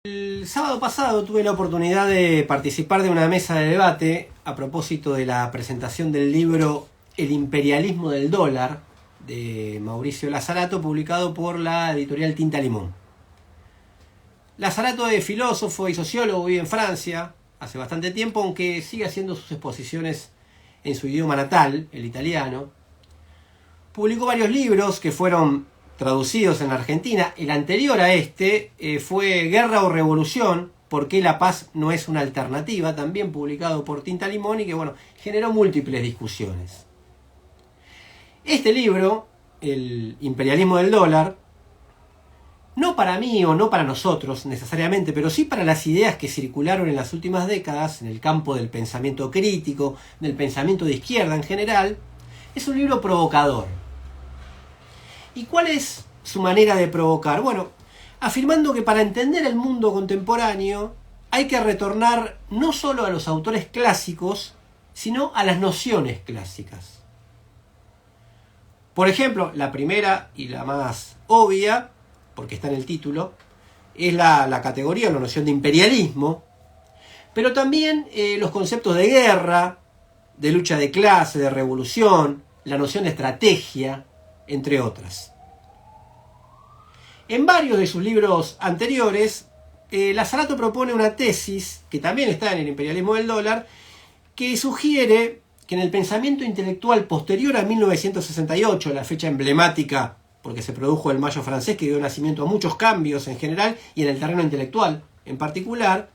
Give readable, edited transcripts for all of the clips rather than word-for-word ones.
El sábado pasado tuve la oportunidad de participar de una mesa de debate a propósito de la presentación del libro El imperialismo del dólar de Mauricio Lazarato, publicado por la editorial Tinta Limón. Lazarato es filósofo y sociólogo, vive en Francia hace bastante tiempo, aunque sigue haciendo sus exposiciones en su idioma natal, el italiano. Publicó varios libros que fueron traducidos en la Argentina. El anterior a este fue Guerra o Revolución, ¿por qué la paz no es una alternativa?, también publicado por Tinta Limón, y que generó múltiples discusiones. Este libro, El imperialismo del dólar, no para mí o no para nosotros necesariamente, pero sí para las ideas que circularon en las últimas décadas en el campo del pensamiento crítico, del pensamiento de izquierda en general, es un libro provocador. ¿Y cuál es su manera de provocar? Bueno, afirmando que para entender el mundo contemporáneo hay que retornar no solo a los autores clásicos, sino a las nociones clásicas. Por ejemplo, la primera y la más obvia, porque está en el título, es la categoría o la noción de imperialismo, pero también los conceptos de guerra, de lucha de clase, de revolución, la noción de estrategia, entre otras. En varios de sus libros anteriores, Lazarato propone una tesis, que también está en El imperialismo del dólar, que sugiere que en el pensamiento intelectual posterior a 1968, la fecha emblemática porque se produjo el Mayo francés, que dio nacimiento a muchos cambios en general y en el terreno intelectual en particular,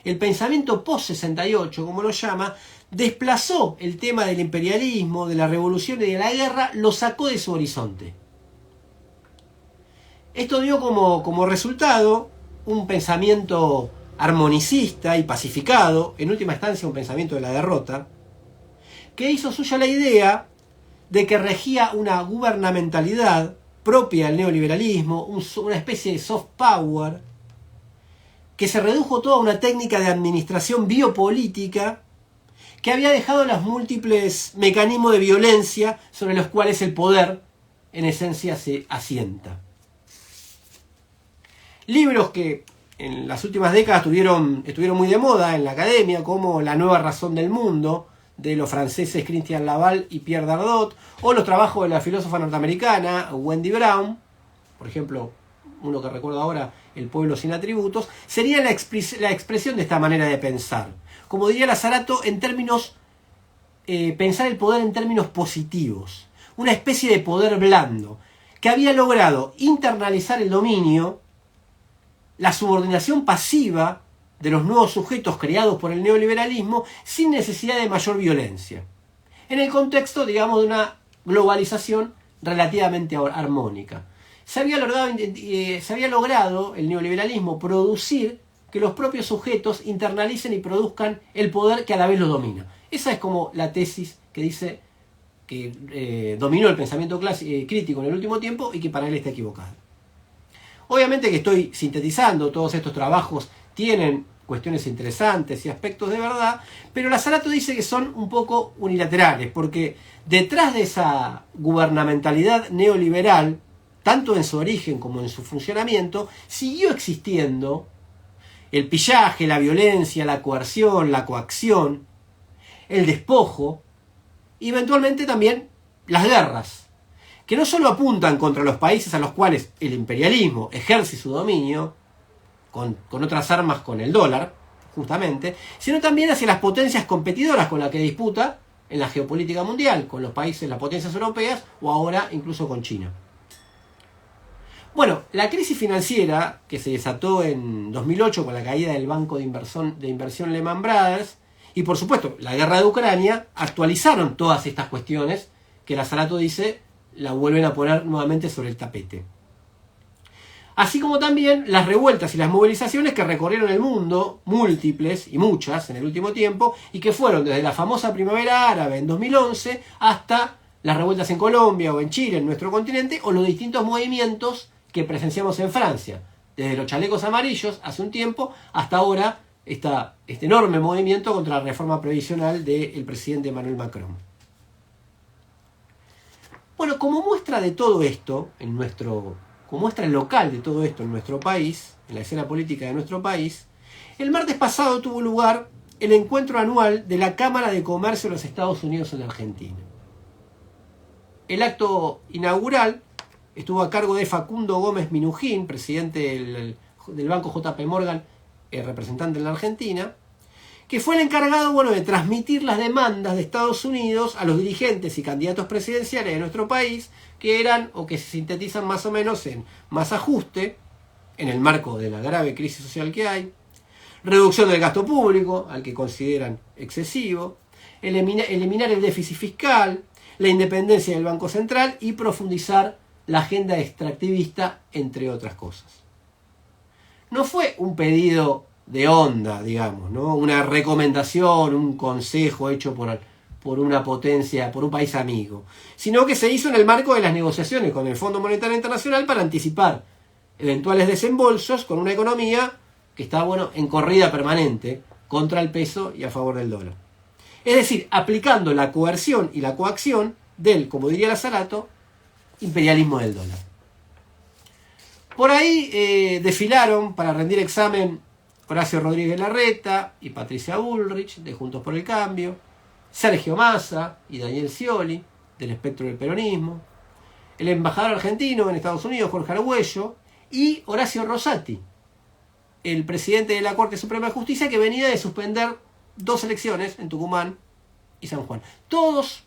el pensamiento post-68, como lo llama, desplazó el tema del imperialismo, de la revolución y de la guerra, lo sacó de su horizonte. Esto dio como resultado un pensamiento armonicista y pacificado, en última instancia un pensamiento de la derrota, que hizo suya la idea de que regía una gubernamentalidad propia del neoliberalismo, una especie de soft power, que se redujo toda a una técnica de administración biopolítica que había dejado los múltiples mecanismos de violencia sobre los cuales el poder en esencia se asienta. Libros que en las últimas décadas estuvieron muy de moda en la academia, como La nueva razón del mundo, de los franceses Christian Laval y Pierre Dardot, o los trabajos de la filósofa norteamericana Wendy Brown, por ejemplo, uno que recuerdo ahora, El pueblo sin atributos, sería la expresión de esta manera de pensar. Como diría Lazarato, pensar el poder en términos positivos, una especie de poder blando, que había logrado internalizar el dominio, la subordinación pasiva de los nuevos sujetos creados por el neoliberalismo sin necesidad de mayor violencia, en el contexto, digamos, de una globalización relativamente armónica. Se había logrado el neoliberalismo producir que los propios sujetos internalicen y produzcan el poder que a la vez los domina. Esa es como la tesis que dice que dominó el pensamiento crítico en el último tiempo y que para él está equivocado. Obviamente que estoy sintetizando, todos estos trabajos tienen cuestiones interesantes y aspectos de verdad, pero Lazarato dice que son un poco unilaterales, porque detrás de esa gubernamentalidad neoliberal, tanto en su origen como en su funcionamiento, siguió existiendo el pillaje, la violencia, la coerción, la coacción, el despojo, y eventualmente también las guerras, que no solo apuntan contra los países a los cuales el imperialismo ejerce su dominio, con otras armas, con el dólar, justamente, sino también hacia las potencias competidoras con las que disputa en la geopolítica mundial, con los países, las potencias europeas, o ahora incluso con China. Bueno, la crisis financiera que se desató en 2008 con la caída del banco de inversión Lehman Brothers, y por supuesto la guerra de Ucrania, actualizaron todas estas cuestiones que Lazarato dice la vuelven a poner nuevamente sobre el tapete. Así como también las revueltas y las movilizaciones que recorrieron el mundo, múltiples y muchas en el último tiempo, y que fueron desde la famosa primavera árabe en 2011 hasta las revueltas en Colombia o en Chile, en nuestro continente, o los distintos movimientos que presenciamos en Francia, desde los chalecos amarillos hace un tiempo hasta ahora este enorme movimiento contra la reforma previsional del presidente Emmanuel Macron. Bueno, como muestra de todo esto en nuestro como muestra local de todo esto en nuestro país, en la escena política de nuestro país, el martes pasado tuvo lugar el encuentro anual de la Cámara de Comercio de los Estados Unidos en la Argentina. El acto inaugural estuvo a cargo de Facundo Gómez Minujín, presidente del Banco JP Morgan, representante en la Argentina, que fue el encargado, de transmitir las demandas de Estados Unidos a los dirigentes y candidatos presidenciales de nuestro país, que eran o que se sintetizan más o menos en más ajuste, en el marco de la grave crisis social que hay, reducción del gasto público, al que consideran excesivo, eliminar el déficit fiscal, la independencia del Banco Central y profundizar la agenda extractivista, entre otras cosas. No fue un pedido de onda, digamos, ¿no? Una recomendación, un consejo hecho por una potencia, por un país amigo, sino que se hizo en el marco de las negociaciones con el Fondo Monetario Internacional para anticipar eventuales desembolsos con una economía que está, en corrida permanente contra el peso y a favor del dólar. Es decir, aplicando la coerción y la coacción del, como diría Lazarato, imperialismo del dólar. Por ahí desfilaron para rendir examen Horacio Rodríguez Larreta y Patricia Bullrich, de Juntos por el Cambio, Sergio Massa y Daniel Scioli, del espectro del peronismo, el embajador argentino en Estados Unidos, Jorge Argüello, y Horacio Rosati, el presidente de la Corte Suprema de Justicia, que venía de suspender 2 elecciones en Tucumán y San Juan. Todos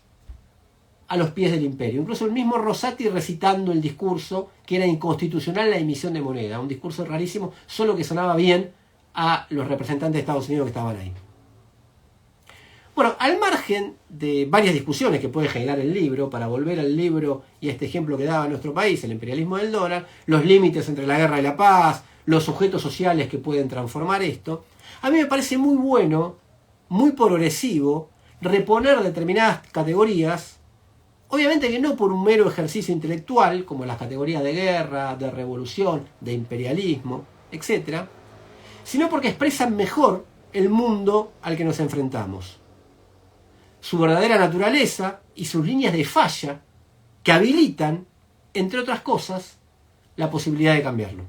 a los pies del imperio. Incluso el mismo Rosati recitando el discurso que era inconstitucional la emisión de moneda. Un discurso rarísimo, solo que sonaba bien a los representantes de Estados Unidos que estaban ahí. Bueno, al margen de varias discusiones que puede generar el libro, para volver al libro y a este ejemplo que daba nuestro país, el imperialismo del dólar, los límites entre la guerra y la paz, los sujetos sociales que pueden transformar esto, a mí me parece muy bueno, muy progresivo, reponer determinadas categorías, obviamente que no por un mero ejercicio intelectual, como las categorías de guerra, de revolución, de imperialismo, etc., sino porque expresan mejor el mundo al que nos enfrentamos, su verdadera naturaleza y sus líneas de falla que habilitan, entre otras cosas, la posibilidad de cambiarlo.